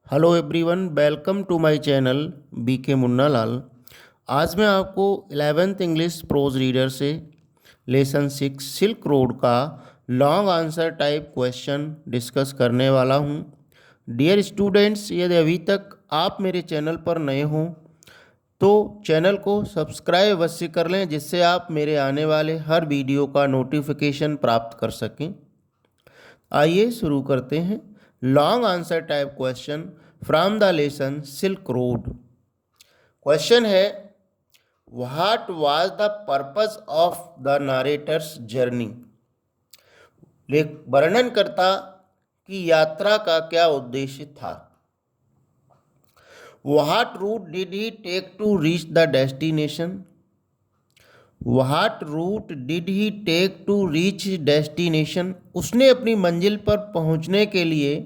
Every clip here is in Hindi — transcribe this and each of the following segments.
Hello everyone, welcome to my channel BK Munna Lal. आज मैं आपको 11th इंग्लिश प्रोज रीडर से लेसन 6 सिल्क रोड का long answer type question discuss करने वाला हूं। डियर स्टूडेंट्स, यदि अभी तक आप मेरे चैनल पर नए हों तो चैनल को सब्सक्राइब अवश्य कर लें, जिससे आप मेरे आने वाले हर वीडियो का नोटिफिकेशन प्राप्त कर सकें। आइए शुरू करते हैं। Long answer type question from the lesson silk road. Question है, what was the purpose of the narrator's journey. वर्णनकर्ता की यात्रा का क्या उद्देश्य था। What route did he take to reach the destination. What route did he take to reach destination, उसने अपनी मंजिल पर पहुंचने के लिए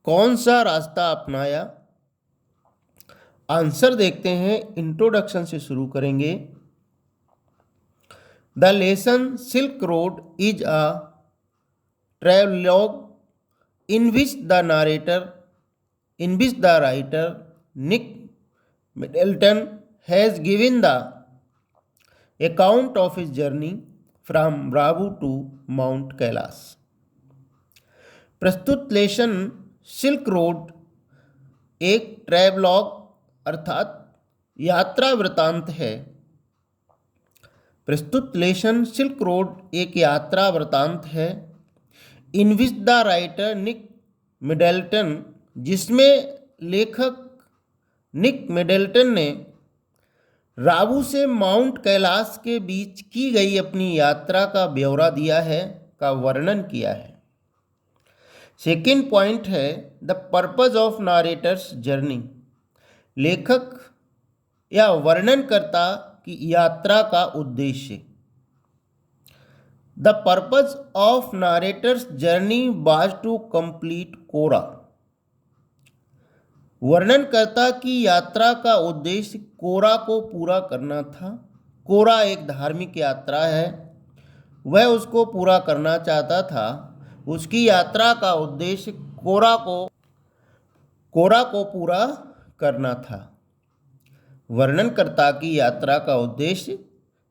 कौन सा रास्ता अपनाया। आंसर देखते हैं। इंट्रोडक्शन से शुरू करेंगे। The lesson silk road is a travelogue in which the writer Nick Middleton has given the account of his journey from Rabu to Mount Kailash. प्रस्तुत लेसन सिल्क रोड एक ट्रैवलॉग अर्थात यात्रा वृतांत है। प्रस्तुत लेसन सिल्क रोड एक यात्रा वृतांत है। In which the writer Nick Middleton, जिसमें लेखक निक मिडल्टन ने राबू से माउंट कैलाश के बीच की गई अपनी यात्रा का ब्यौरा दिया है, का वर्णन किया है। सेकेंड पॉइंट है the purpose of narrator's journey. लेखक या वर्णनकर्ता की यात्रा का उद्देश्य। The purpose of narrator's journey was to complete kora. वर्णनकर्ता की यात्रा का उद्देश्य कोरा को पूरा करना था। कोरा एक धार्मिक यात्रा है, वह उसको पूरा करना चाहता था। उसकी यात्रा का उद्देश्य कोरा को पूरा करना था। वर्णनकर्ता की यात्रा का उद्देश्य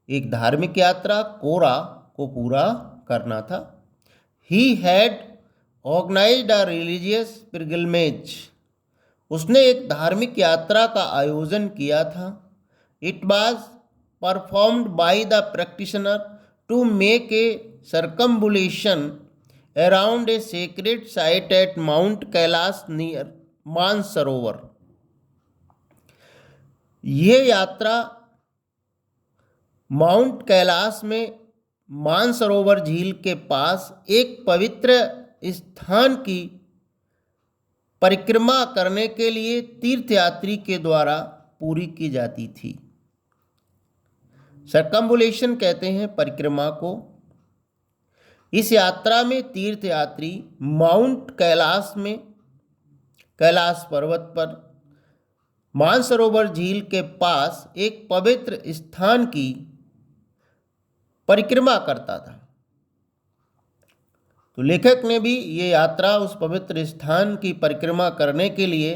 एक धार्मिक यात्रा कोरा को पूरा करना था। He had organised a religious pilgrimage, उसने एक धार्मिक यात्रा का आयोजन किया था। It was performed by the practitioner to make a circumambulation around a sacred site at Mount Kailash near Mansarovar. यह यात्रा माउंट कैलाश में मानसरोवर झील के पास एक पवित्र स्थान की परिक्रमा करने के लिए तीर्थयात्री के द्वारा पूरी की जाती थी। सर्कम्बुलेशन कहते हैं परिक्रमा को। इस यात्रा में तीर्थयात्री माउंट कैलाश में, कैलाश पर्वत पर मानसरोवर झील के पास एक पवित्र स्थान की परिक्रमा करता था। तो लेखक ने भी ये यात्रा उस पवित्र स्थान की परिक्रमा करने के लिए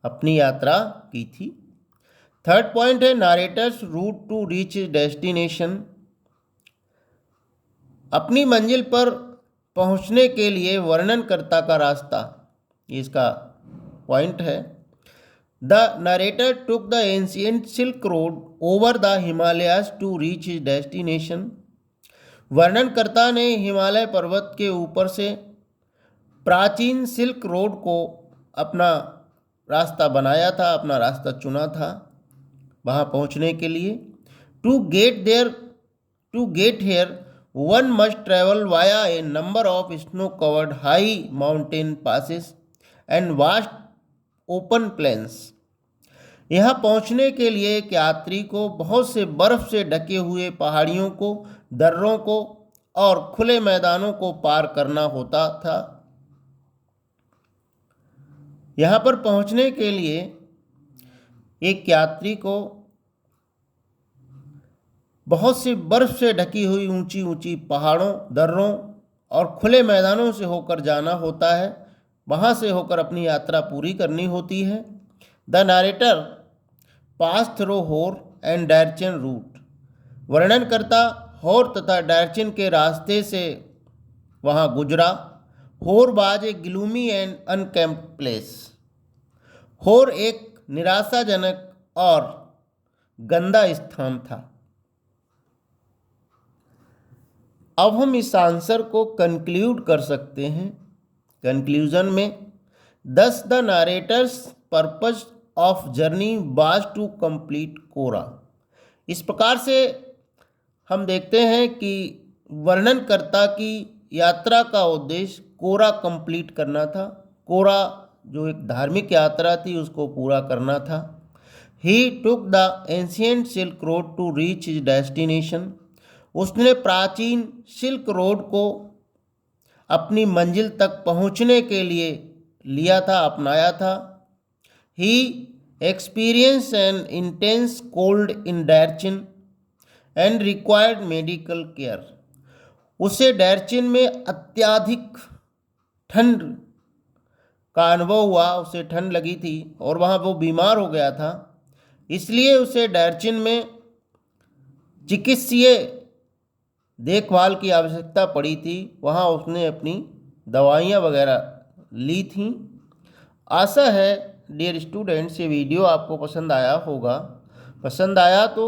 अपनी यात्रा की थी। थर्ड पॉइंट है narrator's route to reach destination. अपनी मंजिल पर पहुंचने के लिए वर्णनकर्ता का रास्ता, इसका पॉइंट है। The narrator took the ancient silk road over the Himalayas to reach his destination. वर्णनकर्ता ने हिमालय पर्वत के ऊपर से प्राचीन सिल्क रोड को अपना रास्ता बनाया था, अपना रास्ता चुना था वहाँ पहुँचने के लिए। To get here one must travel via a number of snow covered high mountain passes and vast open plains. यहाँ पहुँचने के लिए एक यात्री को बहुत से बर्फ से ढके हुए पहाड़ियों को, दर्रों को और खुले मैदानों को पार करना होता था। यहाँ पर पहुँचने के लिए एक यात्री को बहुत सी बर्फ से ढकी हुई ऊंची ऊंची पहाड़ों, दर्रों और खुले मैदानों से होकर जाना होता है, वहाँ से होकर अपनी यात्रा पूरी करनी होती है। The narrator pass through Hor and Darchen route, वर्णनकर्ता होर तथा डैरचन के रास्ते से वहाँ गुजरा। Hor was a gloomy and unkempt place, Hor एक निराशाजनक और गंदा स्थान था। अब हम इस आंसर को कंक्लूड कर सकते हैं। कंक्लूजन में, thus the narrator's purpose of journey was to complete kora. इस प्रकार से हम देखते हैं कि वर्णनकर्ता की यात्रा का उद्देश्य कोरा कंप्लीट करना था। कोरा जो एक धार्मिक यात्रा थी उसको पूरा करना था। He took the ancient silk road to reach his destination, उसने प्राचीन सिल्क रोड को अपनी मंजिल तक पहुंचने के लिए लिया था, अपनाया था। He experience an intense cold in Darchen and required medical care, उसे डैरचिन में अत्यधिक ठंड का अनुभव हुआ, उसे ठंड लगी थी और वहाँ वो बीमार हो गया था, इसलिए उसे डैरचिन में चिकित्सीय देखभाल की आवश्यकता पड़ी थी। वहाँ उसने अपनी दवाइयाँ वगैरह ली थीं। आशा है डियर स्टूडेंट्स ये वीडियो आपको पसंद आया होगा। पसंद आया तो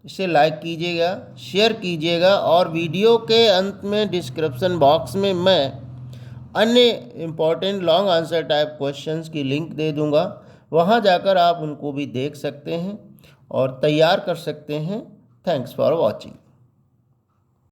इसे लाइक कीजिएगा, शेयर कीजिएगा और वीडियो के अंत में डिस्क्रिप्शन बॉक्स में मैं अन्य important long answer type questions की लिंक दे दूंगा, वहां जाकर आप उनको भी देख सकते हैं और तैयार कर सकते हैं। Thanks for watching.